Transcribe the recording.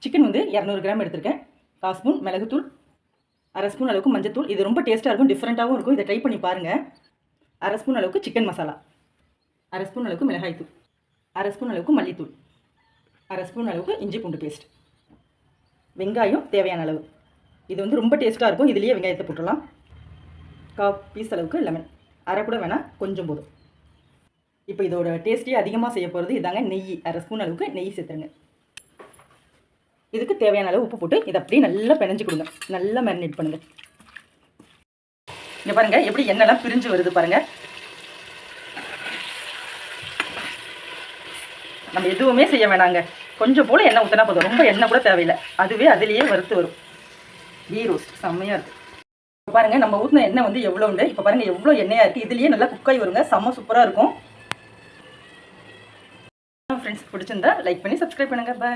Chicken வந்து 200 gram எடுத்திருக்கேன். 1/4 spoon மிளகுத்தூள், 1/2 ஸ்பூன் அளவுக்கு மஞ்சத்தூள். இது ரொம்ப டேஸ்ட்டாக இருக்கும், டிஃப்ரெண்ட்டாகவும் இருக்கும். இதை ட்ரை பண்ணி பாருங்கள். 1/2 ஸ்பூன் அளவுக்கு சிக்கன் மசாலா, 1/2 ஸ்பூன் அளவுக்கு மிளகாய்த்தூள், 1/2 ஸ்பூன் அளவுக்கு மல்லித்தூள், 1/2 ஸ்பூன் அளவுக்கு இஞ்சி பூண்டு பேஸ்ட், வெங்காயம் தேவையான அளவு. இது வந்து ரொம்ப டேஸ்ட்டாக இருக்கும். இதுலேயே வெங்காயத்தை போட்டுடலாம். 1/4 பீஸ் அளவுக்கு லெமன், அரை கூட வேணாம், கொஞ்சம் போதும். இப்போ இதோட டேஸ்ட்டே அதிகமாக செய்ய போகிறது இதாங்க. நெய் 1/2 ஸ்பூன் அளவுக்கு நெய் சேர்த்துருங்க. இதுக்கு தேவையான அளவு உப்பு போட்டு இதை அப்படியே நல்லா பிணைஞ்சு கொடுங்க. நல்லா மேரினேட் பண்ணுங்கள். இங்கே பாருங்கள் எப்படி எண்ணெய்லாம் பிரிஞ்சு வருது பாருங்கள். நம்ம எதுவுமே செய்ய வேணாங்க, கொஞ்சம் போல் எண்ணெய் ஊற்றினா போதும். ரொம்ப எண்ணெய் கூட தேவையில்லை, அதுவே அதுலேயே வறுத்து வரும். கீ ரோஸ்ட் செம்மையாக இருக்குது. இப்போ பாருங்கள் நம்ம ஊற்றின எண்ணெய் வந்து எவ்வளோ உண்டு. இப்போ பாருங்கள் எவ்வளோ எண்ணெயாக இருக்குது. இதுலேயே நல்லா குக்காய் வருங்க, செம்ம சூப்பராக இருக்கும். ஃப்ரெண்ட்ஸ் பிடிச்சிருந்தா லைக் பண்ணி சப்ஸ்கிரைப் பண்ணுங்கள். பாய்.